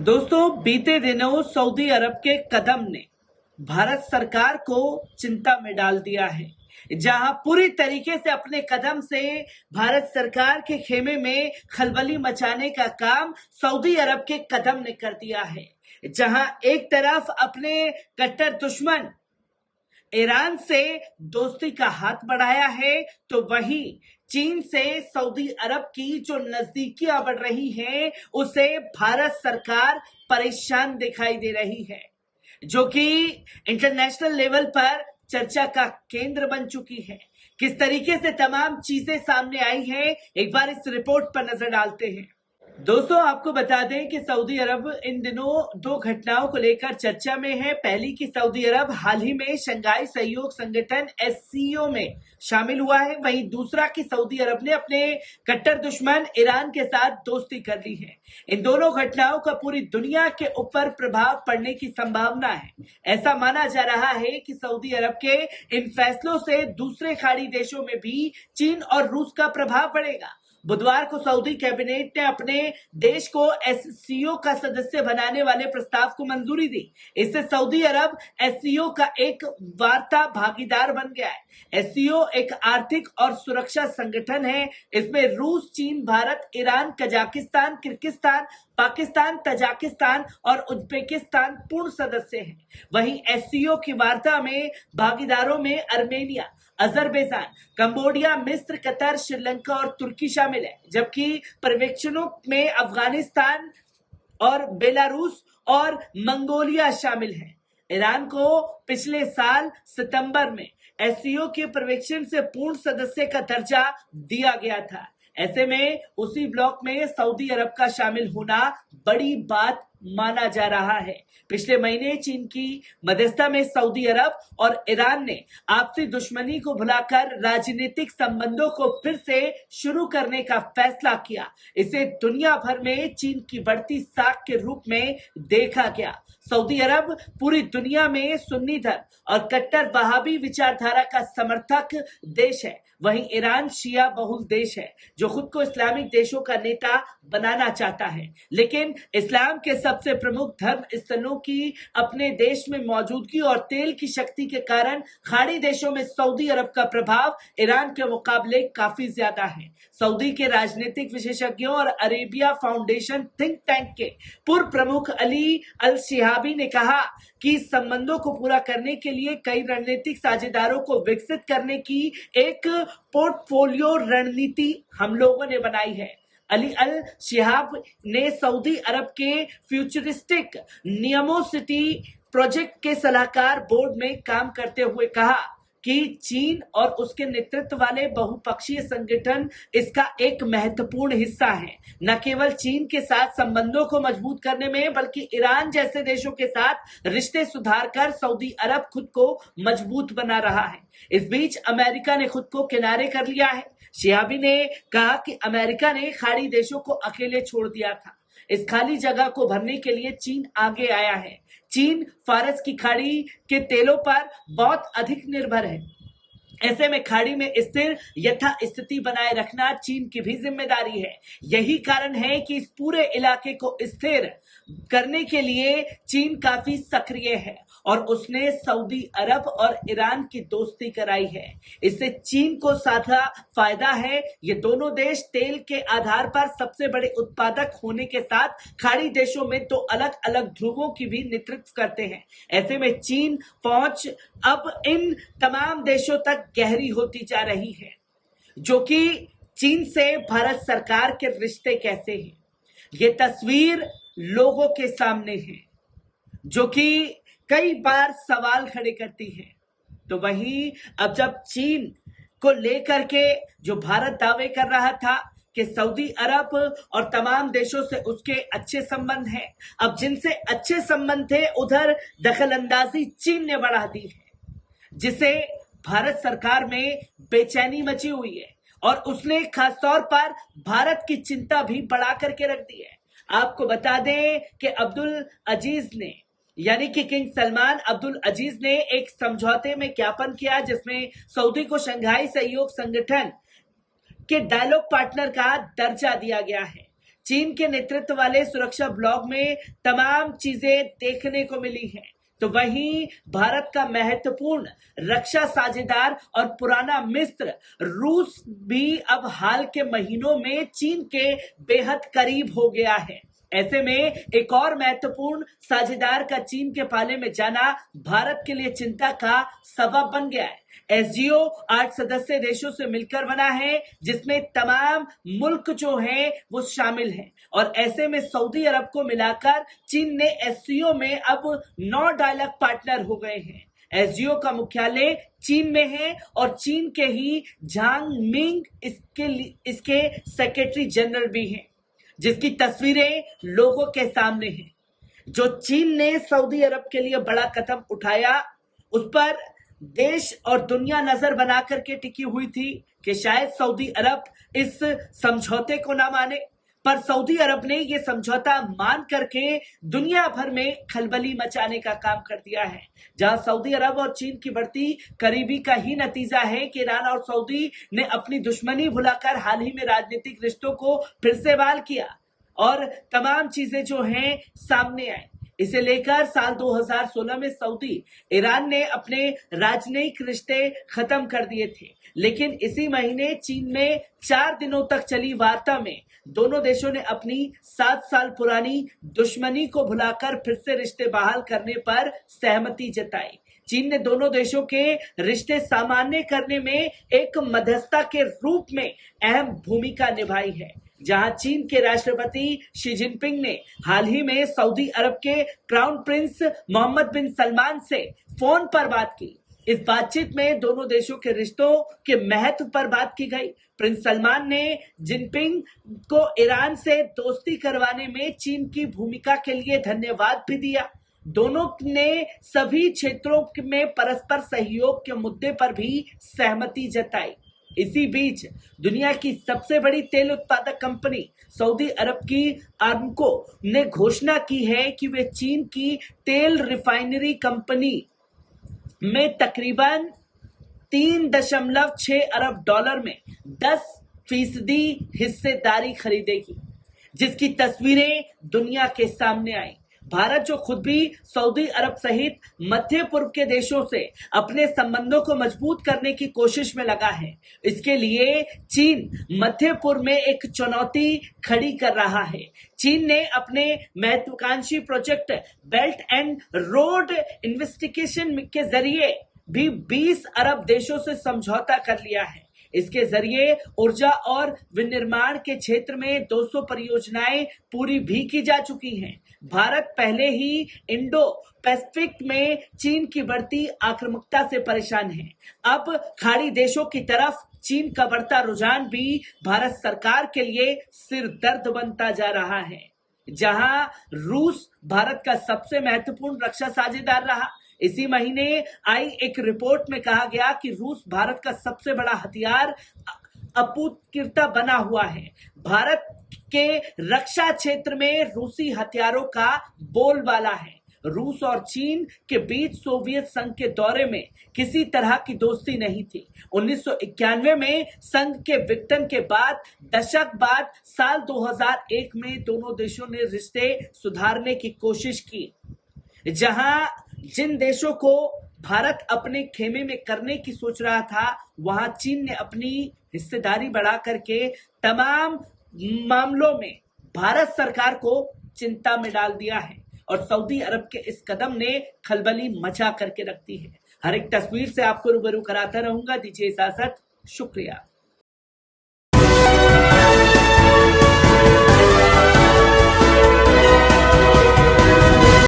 दोस्तों, बीते दिनों सऊदी अरब के कदम ने भारत सरकार को चिंता में डाल दिया है, जहां पूरी तरीके से अपने कदम से भारत सरकार के खेमे में खलबली मचाने का काम सऊदी अरब के कदम ने कर दिया है। जहां एक तरफ अपने कट्टर दुश्मन ईरान से दोस्ती का हाथ बढ़ाया है, तो वहीं चीन से सऊदी अरब की जो नजदीकियां बढ़ रही हैं, उसे भारत सरकार परेशान दिखाई दे रही है, जो कि इंटरनेशनल लेवल पर चर्चा का केंद्र बन चुकी है। किस तरीके से तमाम चीजें सामने आई हैं, एक बार इस रिपोर्ट पर नजर डालते हैं। दोस्तों, आपको बता दें कि सऊदी अरब इन दिनों दो घटनाओं को लेकर चर्चा में है। पहली कि सऊदी अरब हाल ही में शंघाई सहयोग संगठन एससीओ में शामिल हुआ है, वहीं दूसरा कि सऊदी अरब ने अपने कट्टर दुश्मन ईरान के साथ दोस्ती कर ली है। इन दोनों घटनाओं का पूरी दुनिया के ऊपर प्रभाव पड़ने की संभावना है। ऐसा माना जा रहा है कि सऊदी अरब के इन फैसलों से दूसरे खाड़ी देशों में भी चीन और रूस का प्रभाव पड़ेगा। बुधवार को सऊदी कैबिनेट ने अपने देश को एससीओ का सदस्य बनाने वाले प्रस्ताव को मंजूरी दी। इससे सऊदी अरब एससीओ का एक वार्ता भागीदार बन गया है। एससीओ एक आर्थिक और सुरक्षा संगठन है। इसमें रूस, चीन, Bharat, Iran, Kazakhstan, Kyrgyzstan, Pakistan, Tajikistan और उज्बेकिस्तान पूर्ण सदस्य हैं। वहीं एससीओ की वार्ता में भागीदारों में आर्मेनिया, अजरबैजान, कंबोडिया, मिस्र, कतर, श्रीलंका और तुर्की शामिल है, जबकि पर्यवेक्षकों में अफगानिस्तान और बेलारूस और मंगोलिया शामिल है। ईरान को पिछले साल सितंबर में एससीओ के पर्यवेक्षण से पूर्ण सदस्य का दर्जा दिया गया था। ऐसे में उसी ब्लॉक में सऊदी अरब का शामिल होना बड़ी बात माना जा रहा है। पिछले महीने चीन की मध्यस्थता में सऊदी अरब और ईरान ने आपसी दुश्मनी को भुलाकर राजनीतिक संबंधों को फिर से शुरू करने का फैसला किया। इसे दुनिया भर में चीन की बढ़ती साख के रूप में देखा गया। सऊदी अरब पूरी दुनिया में सुन्नी धर्म और कट्टर वहाबी विचारधारा का समर्थक देश है। वहीं ईरान शिया बहुल देश है, जो खुद को इस्लामिक देशों का नेता बनाना चाहता है, लेकिन इस्लाम के सबसे प्रमुख धर्म स्थलों की अपने देश में मौजूदगी और तेल की शक्ति के कारण खाड़ी देशों में सऊदी अरब का प्रभाव ईरान के मुकाबले काफी ज्यादा है। सऊदी के राजनीतिक विशेषज्ञों और अरेबिया फाउंडेशन थिंक टैंक के पूर्व प्रमुख अली अल शिहाबी ने कहा कि संबंधों को पूरा करने के लिए कई रणनीतिक साझेदारों को विकसित करने की एक पोर्टफोलियो रणनीति हम लोगों ने बनाई है। अली अल शिहाब ने सऊदी अरब के फ्यूचरिस्टिक नियमोसिटी प्रोजेक्ट के सलाहकार बोर्ड में काम करते हुए कहा कि चीन और उसके नेतृत्व वाले बहुपक्षीय संगठन इसका एक महत्वपूर्ण हिस्सा है। न केवल चीन के साथ संबंधों को मजबूत करने में, बल्कि ईरान जैसे देशों के साथ रिश्ते सुधारकर सऊदी अरब खुद को मजबूत बना रहा है। इस बीच अमेरिका ने खुद को किनारे कर लिया है। शिहाबी ने कहा कि अमेरिका ने खाड़ी देशों को अकेले छोड़ दिया था। इस खाली जगह को भरने के लिए चीन आगे आया है। चीन फारस की खाड़ी के तेलों पर बहुत अधिक निर्भर है। ऐसे में खाड़ी में स्थिर यथा स्थिति बनाए रखना चीन की भी जिम्मेदारी है। यही कारण है कि इस पूरे इलाके को स्थिर करने के लिए चीन काफी सक्रिय है और उसने सऊदी अरब और ईरान की दोस्ती कराई है। इससे चीन को साधा फायदा है। ये दोनों देश तेल के आधार पर सबसे बड़े उत्पादक होने के साथ खाड़ी देशों में दो अलग अलग ध्रुवों की भी नेतृत्व करते हैं। ऐसे में चीन पहुंच अब इन तमाम देशों तक गहरी होती जा रही है, जो कि चीन से भारत सरकार के रिश्ते कैसे हैं, ये तस्वीर लोगों के सामने है, जो कि कई बार सवाल खड़े करती है। तो वहीं अब जब चीन को लेकर के जो भारत दावे कर रहा था कि सऊदी अरब और तमाम देशों से उसके अच्छे संबंध हैं, अब जिनसे अच्छे संबंध थे उधर दखलंदाजी चीन ने बढ़ा दी है, जिसे भारत सरकार में बेचैनी मची हुई है और उसने खासतौर पर भारत की चिंता भी बढ़ा करके रख दी है। आपको बता दें कि अब्दुल अजीज ने, यानी कि किंग सलमान अब्दुल अजीज ने एक समझौते में ज्ञापन किया, जिसमें सऊदी को शंघाई सहयोग संगठन के डायलॉग पार्टनर का दर्जा दिया गया है। चीन के नेतृत्व वाले सुरक्षा ब्लॉक में तमाम चीजें देखने को मिली हैं। तो वहीं भारत का महत्वपूर्ण रक्षा साझेदार और पुराना मित्र रूस भी अब हाल के महीनों में चीन के बेहद करीब हो गया है। ऐसे में एक और महत्वपूर्ण साझेदार का चीन के पाले में जाना भारत के लिए चिंता का सबब बन गया है। एससीओ 8 सदस्य देशों से मिलकर बना है, जिसमें तमाम मुल्क जो हैं वो शामिल हैं, और ऐसे में सऊदी अरब को मिलाकर चीन ने एससीओ में अब 9 डायलॉग पार्टनर हो गए हैं। एससीओ का मुख्यालय चीन में है और चीन के ही झांग मिंग इसके सेक्रेटरी जनरल भी हैं, जिसकी तस्वीरें लोगों के सामने हैं। जो चीन ने सऊदी अरब के लिए बड़ा कदम उठाया, उस पर देश और दुनिया नजर बना करके टिकी हुई थी कि शायद सऊदी अरब इस समझौते को ना माने, पर सऊदी अरब ने यह समझौता मान करके दुनिया भर में खलबली मचाने का काम कर दिया है। जहां सऊदी अरब और चीन की बढ़ती करीबी का ही नतीजा है कि ईरान और सऊदी ने अपनी दुश्मनी भुलाकर हाल ही में राजनीतिक रिश्तों को फिर से बहाल किया और तमाम चीजें जो हैं सामने आई। इसे लेकर साल 2016 में सऊदी ईरान ने अपने राजनयिक रिश्ते खत्म कर दिए थे, लेकिन इसी महीने चीन में 4 दिनों तक चली वार्ता में दोनों देशों ने अपनी 7 साल पुरानी दुश्मनी को भुलाकर फिर से रिश्ते बहाल करने पर सहमति जताई। चीन ने दोनों देशों के रिश्ते सामान्य करने में एक मध्यस्थता के रूप में अहम भूमिका निभाई है। जहां चीन के राष्ट्रपति शी जिनपिंग ने हाल ही में सऊदी अरब के क्राउन प्रिंस मोहम्मद बिन सलमान से फोन पर बात की। इस बातचीत में दोनों देशों के रिश्तों के महत्व पर बात की गई। प्रिंस सलमान ने जिनपिंग को ईरान से दोस्ती करवाने में चीन की भूमिका के लिए धन्यवाद भी दिया। दोनों ने सभी क्षेत्रों में परस्पर सहयोग के मुद्दे पर भी सहमति जताई। इसी बीच दुनिया की सबसे बड़ी तेल उत्पादक कंपनी सऊदी अरब की आर्मको ने घोषणा की है कि वे चीन की तेल रिफाइनरी कंपनी में तकरीबन 3.6 अरब डॉलर में 10% हिस्सेदारी खरीदेगी, जिसकी तस्वीरें दुनिया के सामने आई। भारत जो खुद भी सऊदी अरब सहित मध्य पूर्व के देशों से अपने संबंधों को मजबूत करने की कोशिश में लगा है, इसके लिए चीन मध्य पूर्व में एक चुनौती खड़ी कर रहा है। चीन ने अपने महत्वाकांक्षी project belt and road investigation के जरिए भी 20 अरब देशों से समझौता कर लिया है। इसके जरिए ऊर्जा और विनिर्माण के क्षेत्र में 200 परियोजनाएं पूरी भी की जा चुकी हैं। भारत पहले ही इंडो पैसिफिक में चीन की बढ़ती आक्रामकता से परेशान है। अब खाड़ी देशों की तरफ चीन का बढ़ता रुझान भी भारत सरकार के लिए सिर दर्द बनता जा रहा है। जहां रूस भारत का सबसे महत्वपूर्ण रक्षा साझेदार रहा। इसी महीने आई एक रिपोर्ट में कहा गया कि रूस भारत का सबसे बड़ा हथियार आपूर्तिकर्ता बना हुआ है। भारत के रक्षा क्षेत्र में रूसी हथियारों का बोलबाला है। रूस और चीन के बीच सोवियत संघ के दौरे में किसी तरह की दोस्ती नहीं थी। 1991 में संघ के विघटन के बाद दशक बाद साल 2001 में दोनों देशों ने रिश्ते सुधारने की कोशिश की। जहां जिन देशों को भारत अपने खेमे में करने की सोच रहा था, वहां चीन ने अपनी हिस्सेदारी बढ़ा करके तमाम मामलों में भारत सरकार को चिंता में डाल दिया है और सऊदी अरब के इस कदम ने खलबली मचा करके रख दी है। हर एक तस्वीर से आपको रूबरू कराता रहूंगा। दीजिए इजाजत, शुक्रिया।